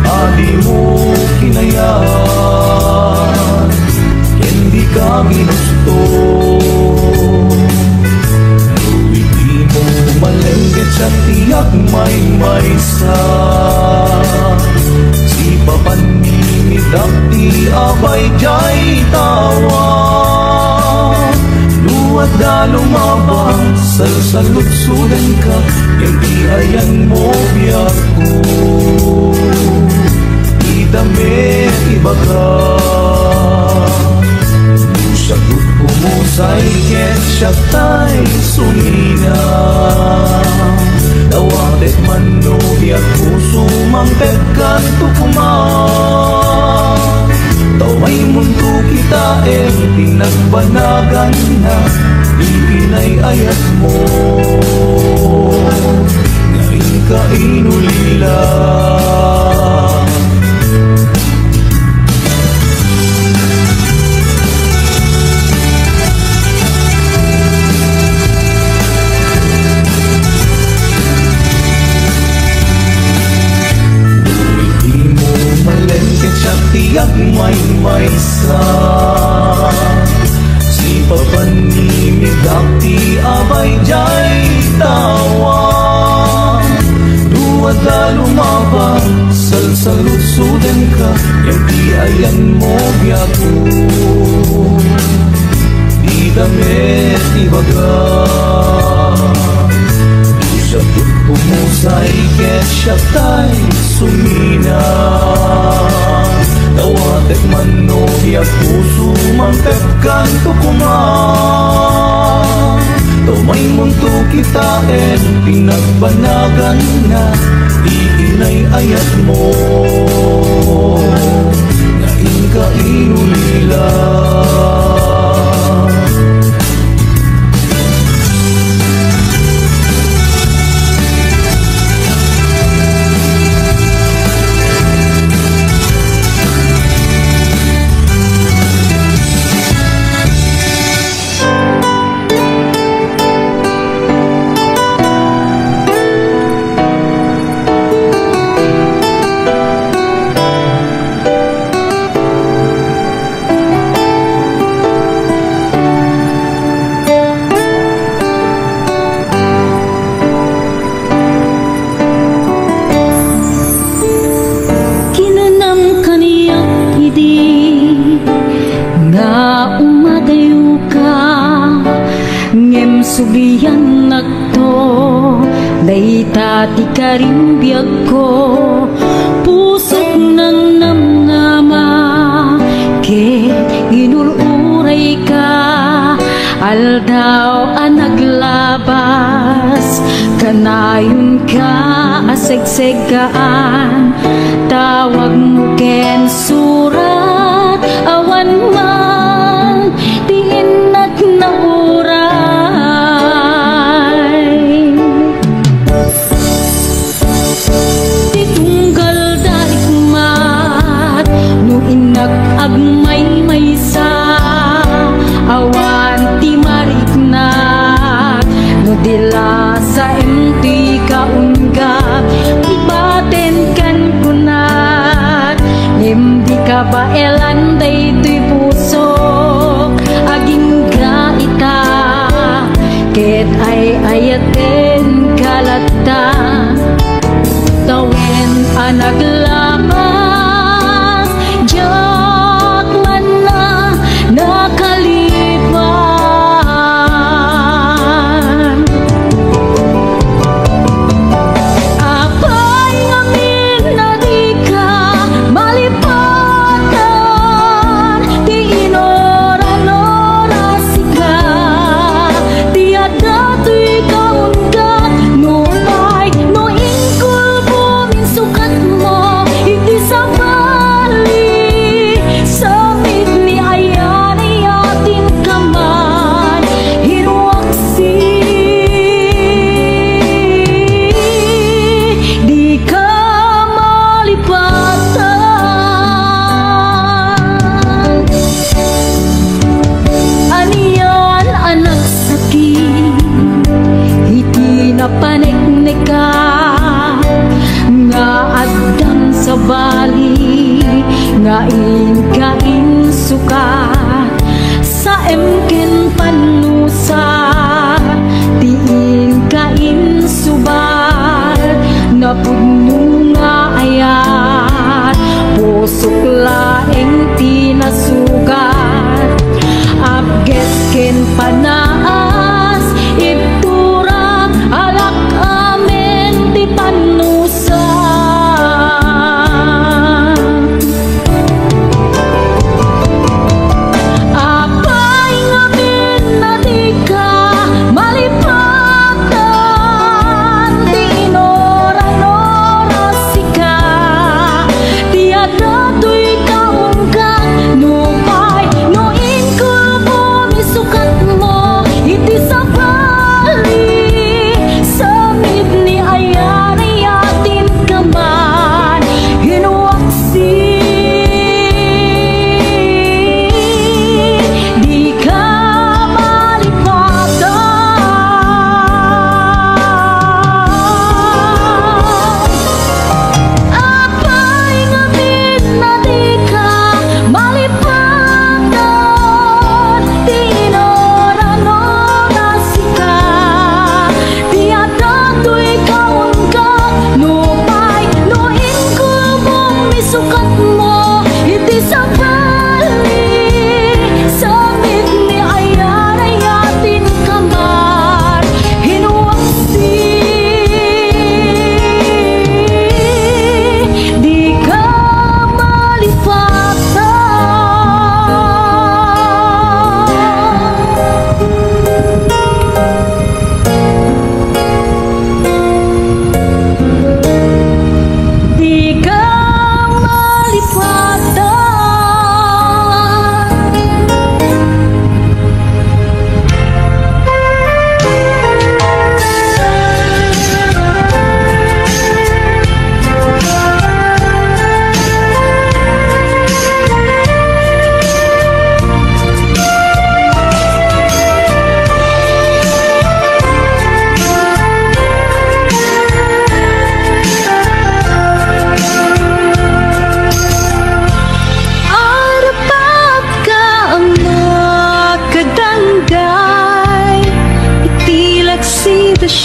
adi mo kinayan, hindi ka ginusto. Hindi mo malengget sa tiyak may maysa, si papanimidak di abay jay tawa. Luwat da lumabang, salsalutsudan ka, yung di ayan mo biyak ko. Idame ibaga, pinagbanagan na iinay-ayat mo. Ngayon ka inulila. Tiyak may sa si papanimig ti abay jay tawa duwada lumaba salsalusudan ka yang ti ayan mo biyago di damit ibaga di siya pumusay kesya tay sumina tawatek mano biya puso mangtepkan tukuman Tumay mundo kita pinagbanagan na iinay-ayat mo Ngayon ka inulila Subiyan nagto dayta ti karimbiyag ko pusok ng namngama ke inuluray ka aldaw naglabas kanayon ka asegsegaan tawag mo ken surat awan man tiin nagnaura agmay-may sa awan ti mariknat no dila sa enti kaunggap ibaten kan kunat hindi ka ba elanday tuy puso aging gaita ket ay ayaten kalata tawen anaglapas nakalipan apay ngamin na di ka malipatan di inora-nora sika di adato'y kaunggap nupay no ingkul bumin sukat mo hindi sa bali samit ni ayan panik-nik ka nga adang sa bali nga in sukat sa emken panusa tiin kain subal na pudno nga ayat pusok laeng tinasugat abget ken panaas iptura alak amen di panusa apay ngamin na di ka malipatan di inora-nora sika di adato'y kaunggap nupay no ingkul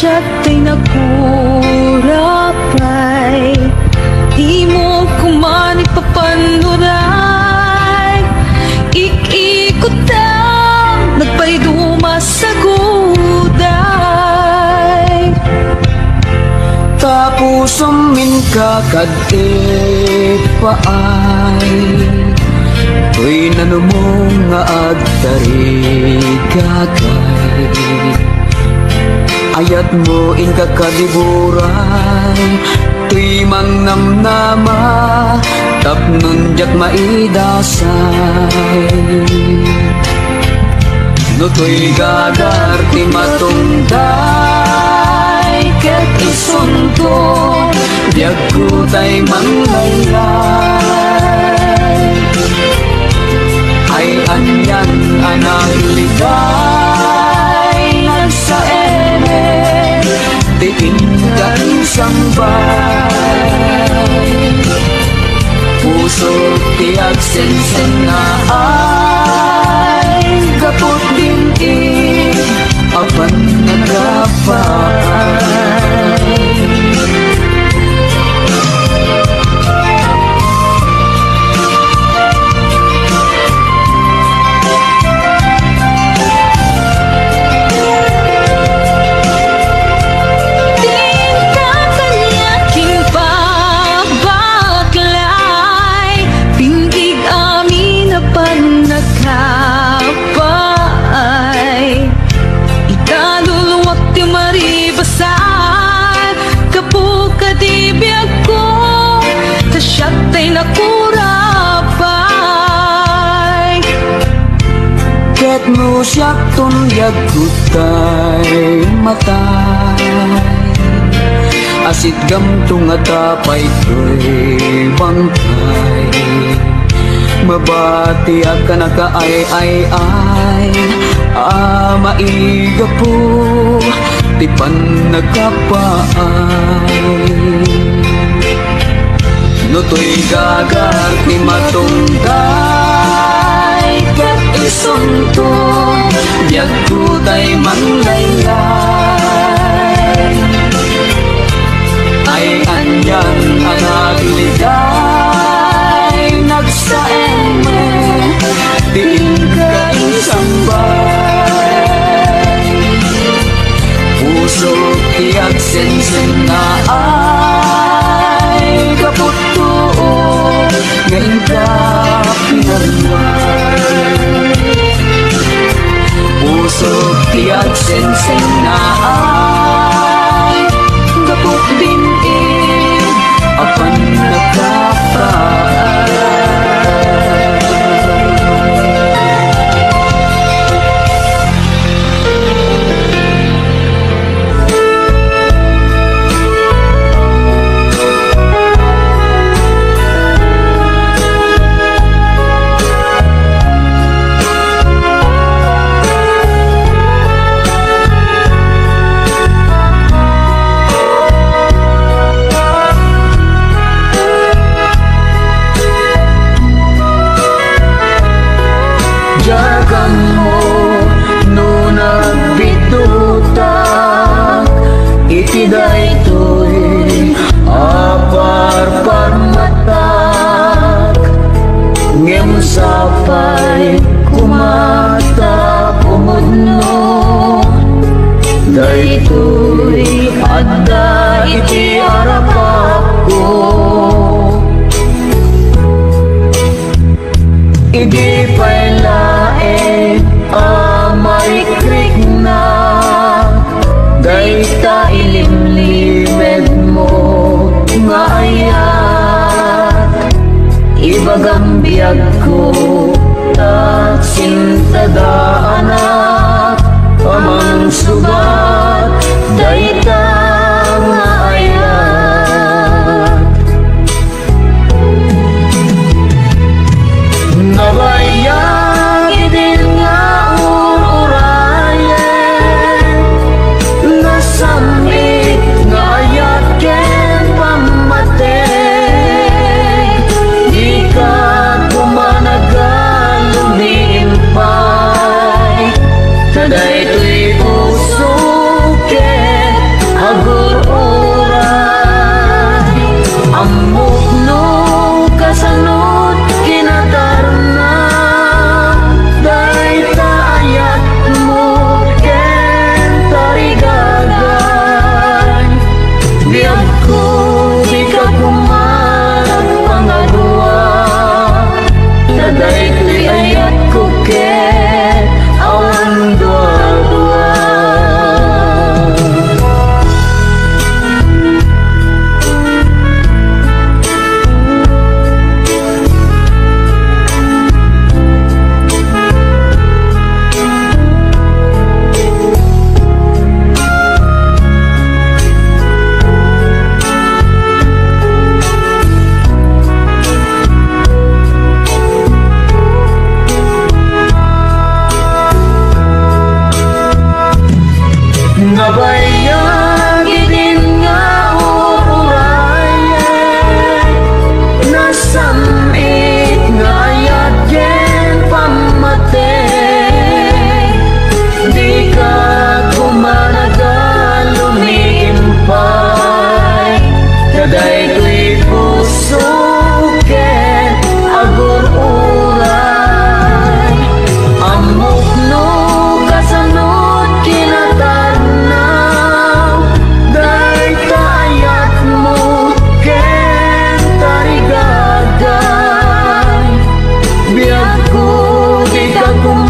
Siya't ay nakurapay, di mo kuman ipapanuray. Ikikot ang nagpayduma sa guday. Tapos umin ka kag-ipaay, to'y nanumong nga agtarigagay. Ayat mo in kakadiburan, to'y mangnamnama, tapnon jak maidasay. No to'y gagarti matungday, ket isuntong diag ko tay manglaylay. Ay anyan anang ligay, nagsaeme tiin ka isang bay. Puso tiag sensen na ay kapot din apan nagapay. Siya'y nakurapay, ket mo siyak tunyag kutay matay. Asit gamtung at tapay ko'y bangkay. Mabati at kanakaay-ay-ay, maiga po tipan nagkapaay. No to'y gagarti matungday, ket isuntong diag ko tay manglaylay. Ay anyan ang nagligay, nagsaeme diin ka isang bay. Puso tiag sensen na ay kapot ngayon ka pinarway. Puso tiyak sensen na ay kapot din apan nagkapay. Itiday to'y apar-par matak, ngem sapay kumata kumudno. Day to'y adda iti arapak ko, idi pa'y laeng amarikrik na. Dayta ilimlimed mo nga ayat, ibagang biyag ko at sintadaanak, amang subat dayta nga ayat. Nabayang idin nga ururayan, nasamit nga ayat ken pamatay. Di ka kumanagal lumimpay, pagkumakas